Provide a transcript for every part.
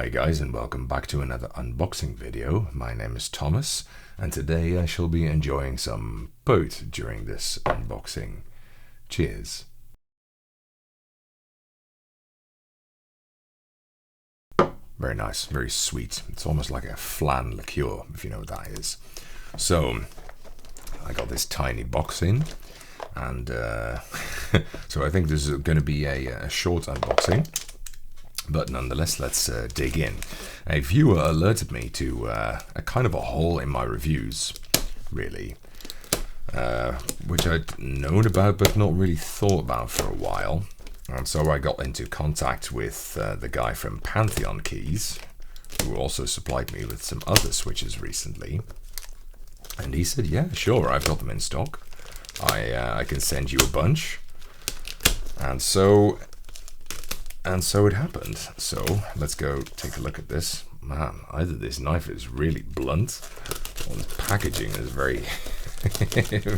Hi guys, and welcome back to another unboxing video. My name is Thomas, and today I shall be enjoying some boat during this unboxing. Cheers. Very nice, very sweet. It's almost like a flan liqueur, if you know what that is. So, I got this tiny box in, and so I think this is going to be a short unboxing. But nonetheless, let's dig in. A viewer alerted me to a kind of a hole in my reviews, really, which I'd known about but not really thought about for a while. And so I got into contact with the guy from Pantheon Keys, who also supplied me with some other switches recently. And he said, yeah, sure, I've got them in stock. I can send you a bunch. And so it happened. So let's go take a look at this. Man, either this knife is really blunt, or the packaging is very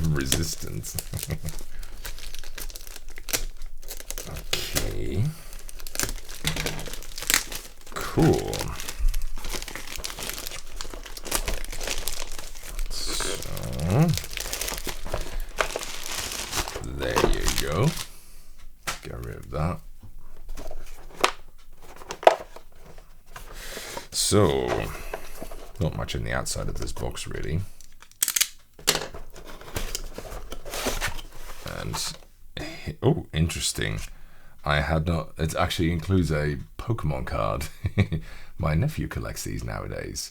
resistant. Okay. Cool. So there you go. Get rid of that. So, not much on the outside of this box, really. And, oh, interesting. I had not, it actually includes a Pokemon card. My nephew collects these nowadays.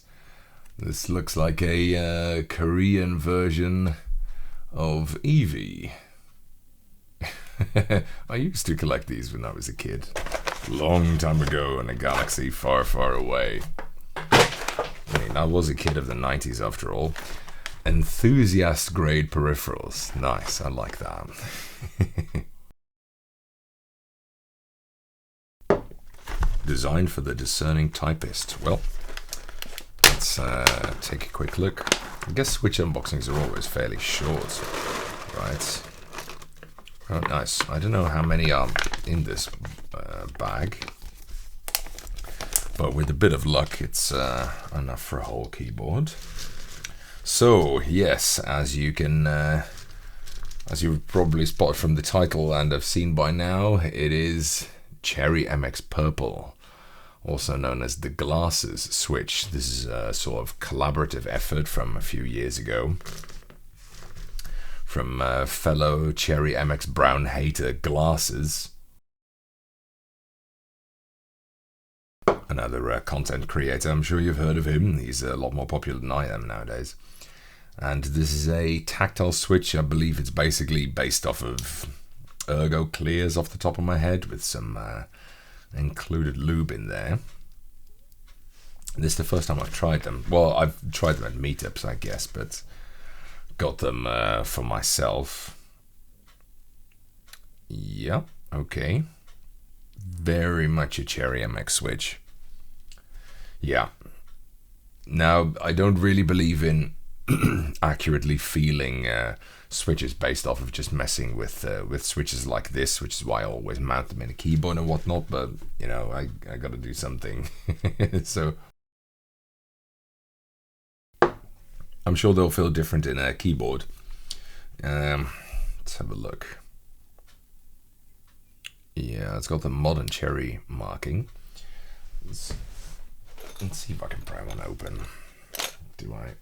This looks like a Korean version of Eevee. I used to collect these when I was a kid. Long time ago in a galaxy far, far away. I mean, I was a kid of the 90s after all. Enthusiast grade peripherals. Nice, I like that. Designed for the discerning typist. Well, let's take a quick look. I guess Switch unboxings are always fairly short, right? Oh, nice. I don't know how many are in this bag, but with a bit of luck, it's enough for a whole keyboard. So, yes, as you can, as you've probably spotted from the title and have seen by now, it is Cherry MX Purple, also known as the Glarses switch. This is a sort of collaborative effort from a few years ago, from fellow Cherry MX Brown hater Glarses, another content creator. I'm sure you've heard of him. He's a lot more popular than I am nowadays. And this is a tactile switch. I believe it's basically based off of Ergo Clears off the top of my head, with some included lube in there. This is the first time I've tried them. Well, I've tried them at meetups, I guess, but got them for myself. Yeah, okay. Very much a Cherry MX switch. Yeah. Now, I don't really believe in accurately feeling switches based off of just messing with switches like this, which is why I always mount them in a keyboard and whatnot, but, you know, I gotta do something. So I'm sure they'll feel different in a keyboard. Let's have a look. Yeah, it's got the modern cherry marking. Let's see if I can pry one open. Do I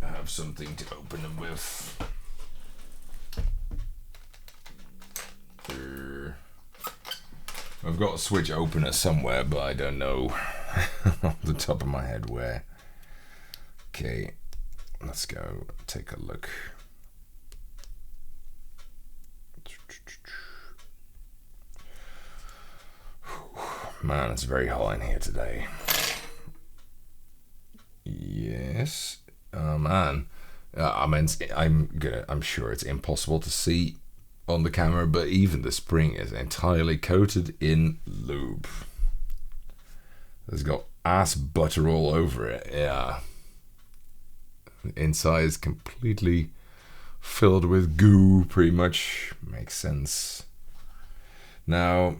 have something to open them with? I've got a switch opener somewhere, but I don't know off the top of my head where. Okay, let's go take a look. Man, it's very hot in here today. Yes, man. I mean, I'm sure it's impossible to see on the camera, but even the spring is entirely coated in lube. It's got ass butter all over it. Yeah. The inside is completely filled with goo, pretty much. Makes sense. Now,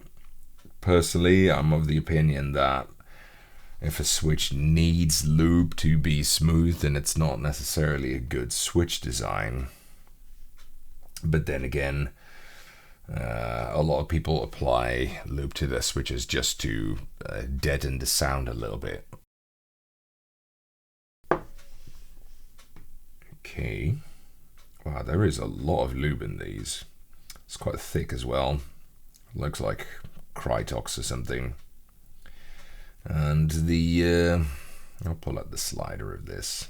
Personally, I'm of the opinion that if a switch needs lube to be smooth, then it's not necessarily a good switch design. But then again, a lot of people apply lube to their switches just to deaden the sound a little bit. Okay. Wow, there is a lot of lube in these. It's quite thick as well. Looks like Krytox or something. And the I'll pull out the slider of this,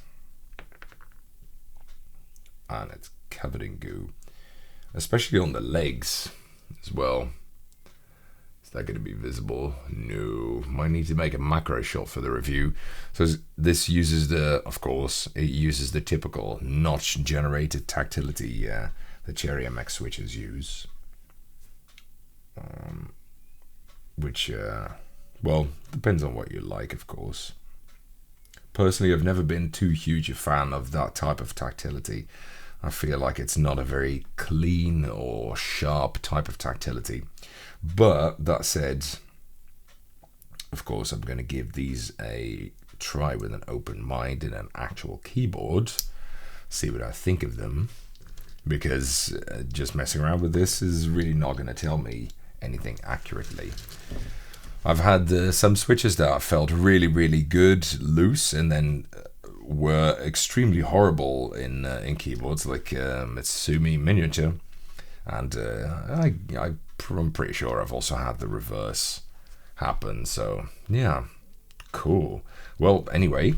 and it's covered in goo, especially on the legs as well. Is that going to be visible? No. Might need to make a macro shot for the review. So this uses the, of course, it uses the typical notch generated tactility the Cherry MX switches use, which well, depends on what you like, of course. Personally, I've never been too huge a fan of that type of tactility. I feel like it's not a very clean or sharp type of tactility. But that said, of course, I'm going to give these a try with an open mind and an actual keyboard, see what I think of them, because just messing around with this is really not going to tell me anything accurately. I've had some switches that felt really, really good loose, and then were extremely horrible in keyboards, like Mitsumi Miniature, and I'm pretty sure I've also had the reverse happen. So yeah, cool. Well, anyway,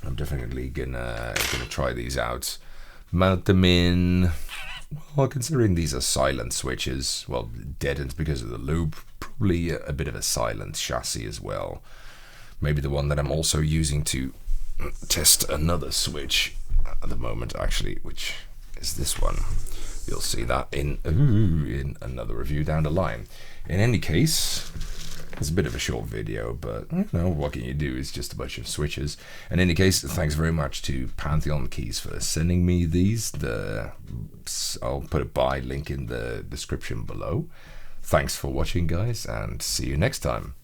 I'm definitely gonna try these out. Mount them in. Well, considering these are silent switches, well, deadened because of the lube, probably a bit of a silent chassis as well. Maybe the one that I'm also using to test another switch at the moment, actually, which is this one. You'll see that in another review down the line. In any case, it's a bit of a short video, but you know, what can you do? It's just a bunch of switches. In any case, thanks very much to Pantheon Keys for sending me these. I'll put a buy link in the description below. Thanks for watching, guys, and see you next time.